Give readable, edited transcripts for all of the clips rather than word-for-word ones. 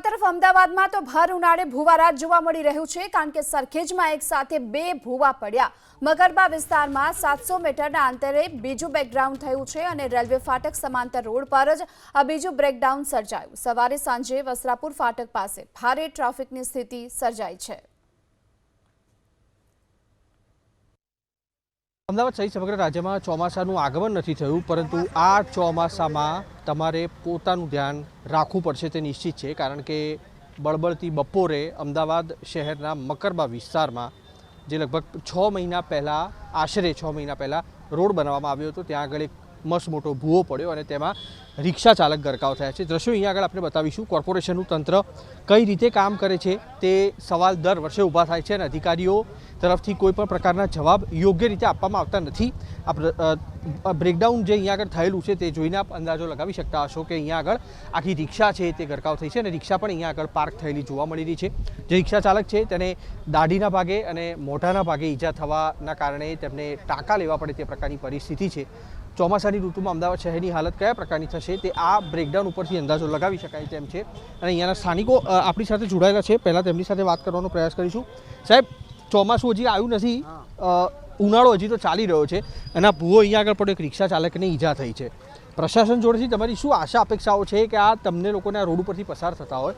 આ તરફ અમદાવાદમાં તો ભર ઉનાળે ભૂવારાત જોવા મળી રહ્યું છે, કારણ કે સરખેજમાં એક સાથે બે ભૂવા પડ્યા। મગરબા વિસ્તારમાં 700 મીટરના અંતરે બીજું બ્રેકડાઉન થયું છે અને રેલવે ફાટક સમાંતર રોડ પર જ આ બીજું બ્રેકડાઉન સર્જાયું। સવારે સાંજે વસ્ત્રાપુર ફાટક પાસે ભારે ટ્રાફિકની સ્થિતિ સર્જાઈ છે। અમદાવાદ સહિત સમગ્ર રાજ્યમાં ચોમાસાનું આગમન નથી થયું, પરંતુ આ ચોમાસામાં તમારે પોતાનું ધ્યાન રાખવું પડશે તે નિશ્ચિત છે, કારણ કે બળબળતી બપોરે અમદાવાદ શહેરના મકરબા વિસ્તારમાં જે લગભગ 6 મહિના પહેલાં આશરે 6 મહિના પહેલાં રોડ બનાવવામાં આવ્યો હતો, ત્યાં આગળ એક મસ્ત મોટો ભૂવો પડ્યો અને તેમાં રિક્ષા ચાલક ગરકાવ થયા છે। દ્રશ્યો અહીંયા આગળ આપણે બતાવીશું। કોર્પોરેશનનું તંત્ર કઈ રીતે કામ કરે છે તે સવાલ દર વર્ષે ઊભા થાય છે અને અધિકારીઓ તરફથી કોઈ પણ પ્રકારના જવાબ યોગ્ય રીતે આપવામાં આવતા નથી। આ બ્રેકડાઉન જે અહીંયા આગળ થયેલું છે તે જોઈને આપ અંદાજો લગાવી શકતા હશો કે અહીંયા આગળ આખી રિક્ષા છે તે ગરકાવ થઈ છે અને રિક્ષા પણ અહીંયા આગળ પાર્ક થયેલી જોવા મળી રહી છે। જે રિક્ષા ચાલક છે તેને દાઢીના ભાગે અને મોઢાના ભાગે ઈજા થવાના કારણે તેમને ટાંકા લેવા પડે તે પ્રકારની પરિસ્થિતિ છે। ચોમાસાની ઋતુમાં અમદાવાદ શહેરની હાલત કયા પ્રકારની થશે તે આ બ્રેકડાઉન ઉપરથી અંદાજો લગાવી શકાય તેમ છે અને અહીંયાના સ્થાનિકો આપણી સાથે જોડાયેલા છે। પહેલાં તેમની સાથે વાત કરવાનો પ્રયાસ કરીશું। સાહેબ, ચોમાસું હજી આવ્યું નથી, ઉનાળો હજી તો ચાલી રહ્યો છે અને આ ભૂવો અહીંયા આગળ પણ એક રિક્ષા ચાલકને ઈજા થઈ છે। પ્રશાસન જોડેથી તમારી શું આશા અપેક્ષાઓ છે કે આ તમને લોકોને આ રોડ ઉપરથી પસાર થતા હોય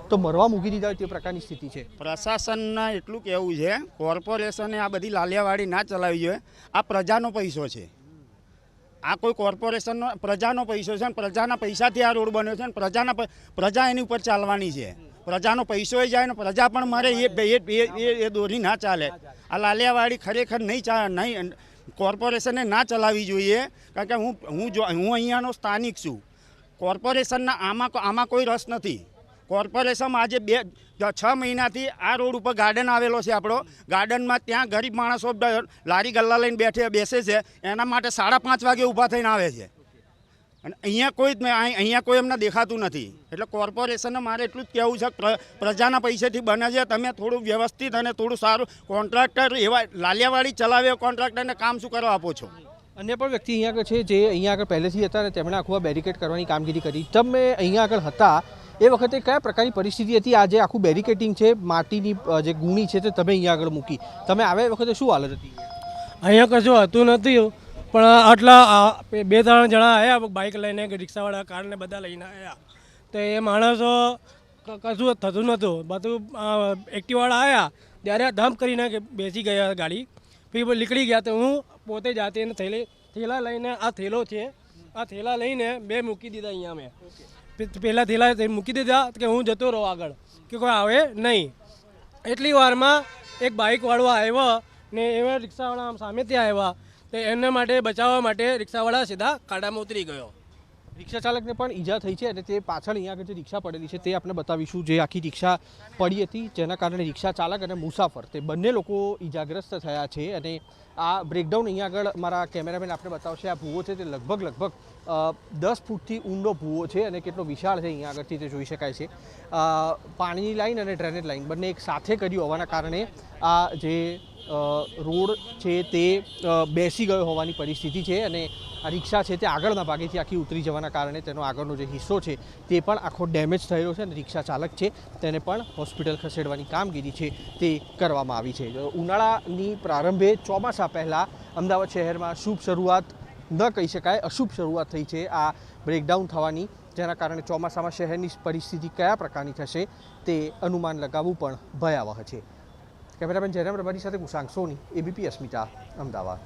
તો મરવા મૂકી દીધા હોય તે પ્રકારની સ્થિતિ છે? પ્રશાસનના એટલું કહેવું છે, કોર્પોરેશને આ બધી લાલિયાવાડી ના ચલાવવી જોઈએ। આ પ્રજાનો પૈસો છે, આ કોઈ કોર્પોરેશનનો પ્રજાનો પૈસો છે, પ્રજાના પૈસાથી આ રોડ બન્યો છે અને પ્રજા એની ઉપર ચાલવાની છે। પ્રજાનો પૈસો જાય ને પ્રજા પણ મરે, એ દોરી ના ચાલે। આ લાલિયાવાડી ખરેખર નહીં કોર્પોરેશને ના ચલાવવી જોઈએ, કારણ કે હું અહીંયાનો સ્થાનિક છું। કોર્પોરેશનના આમાં કોઈ રસ નથી। કોર્પોરેશનમાં આજે 6 મહિનાથી આ રોડ ઉપર ગાર્ડન આવેલો છે આપણો, ગાર્ડનમાં ત્યાં ગરીબ માણસો લારી ગલ્લા લઈને બેસે છે, એના માટે 5:30 વાગે ઊભા થઈને આવે છે અને અહીંયા કોઈ એમને દેખાતું નથી। એટલે કોર્પોરેશનને મારે એટલું જ કહેવું છે કે પ્રજાના પૈસેથી બને છે, તમે થોડું વ્યવસ્થિત અને થોડું સારું કોન્ટ્રાક્ટર એવા લાલિયાવાડી ચલાવે કોન્ટ્રાક્ટરને કામ શું કરવા આપો છો? અન્ય પણ વ્યક્તિ અહીંયા આગળ છે જે અહીંયા આગળ પહેલેથી હતા અને તેમણે આખું બેરિકેડ કરવાની કામગીરી કરી। તમે અહીંયા આગળ હતા એ વખતે કયા પ્રકારની પરિસ્થિતિ હતી? આ જે આખું બેરિકેડિંગ છે, માટીની જે ગુણી છે તે તમે અહીંયા આગળ મૂકી, તમે આવ્યા એ વખતે શું હાલત હતી? અહીંયા કશું હતું નથી, પણ આટલા 2-3 જણા આવ્યા બાઇક લઈને કે રિક્ષાવાળા કારને બધા લઈને આવ્યા, તો એ માણસો કશું થતું નહોતું। બધું એક્ટિવાવાળા આવ્યા ત્યારે ધમ કરીને બેસી ગયા ગાડી, પછી નીકળી ગયા। તો હું પોતે જાતે એને થેલા લઈને, આ થેલો છે, આ થેલા લઈને 2 મૂકી દીધા અહીંયા મેં। પહેલાં થેલા મૂકી દીધા કે હું જતો રહું આગળ, કે કોઈ આવે નહીં। એટલી વારમાં એક બાઇકવાળો આવ્યો ને એવા રિક્ષાવાળા સામેથી આવ્યા, તો એમને માટે બચાવવા માટે રિક્ષાવાળા સીધા ખાડામાં ઉતરી ગયો। રિક્ષા ચાલકને પણ ઈજા થઈ છે અને તે પાછળ અહીંયા આગળ જે રિક્ષા પડેલી છે તે આપણે બતાવીશું। જે આખી રિક્ષા પડી હતી જેના કારણે રિક્ષા ચાલક અને મુસાફર તે બંને લોકો ઈજાગ્રસ્ત થયા છે અને આ બ્રેકડાઉન અહીંયા આગળ મારા કેમેરામેન આપણે બતાવશે। આ ભૂવો છે તે લગભગ 10 ફૂટથી ઊંડો ભૂવો છે અને કેટલો વિશાળ છે અહીંયા આગળથી તે જોઈ શકાય છે। પાણીની લાઈન અને ડ્રેનેજ લાઈન બંને એક સાથે કર્યું હોવાના કારણે આ જે રોડ છે તે બેસી ગયો હોવાની પરિસ્થિતિ છે અને આ રિક્ષા છે તે આગળના ભાગેથી આખી ઉતરી જવાના કારણે તેનો આગળનો જે હિસ્સો છે તે પણ આખો ડેમેજ થયેલો છે અને રિક્ષા ચાલક છે તેને પણ હોસ્પિટલ ખસેડવાની કામગીરી છે તે કરવામાં આવી છે। ઉનાળાની પ્રારંભે ચોમાસા પહેલાં અમદાવાદ શહેરમાં શુભ શરૂઆત ન કહી શકાય, અશુભ શરૂઆત થઈ છે આ બ્રેકડાઉન થવાની, જેના કારણે ચોમાસામાં શહેરની પરિસ્થિતિ કયા પ્રકારની થશે તે અનુમાન લગાવવું પણ ભયાવહ છે। કેમેરામેન જયરામ રબારી સાથે કુશાંક સોની, એબીપી અસ્મિતા, અમદાવાદ।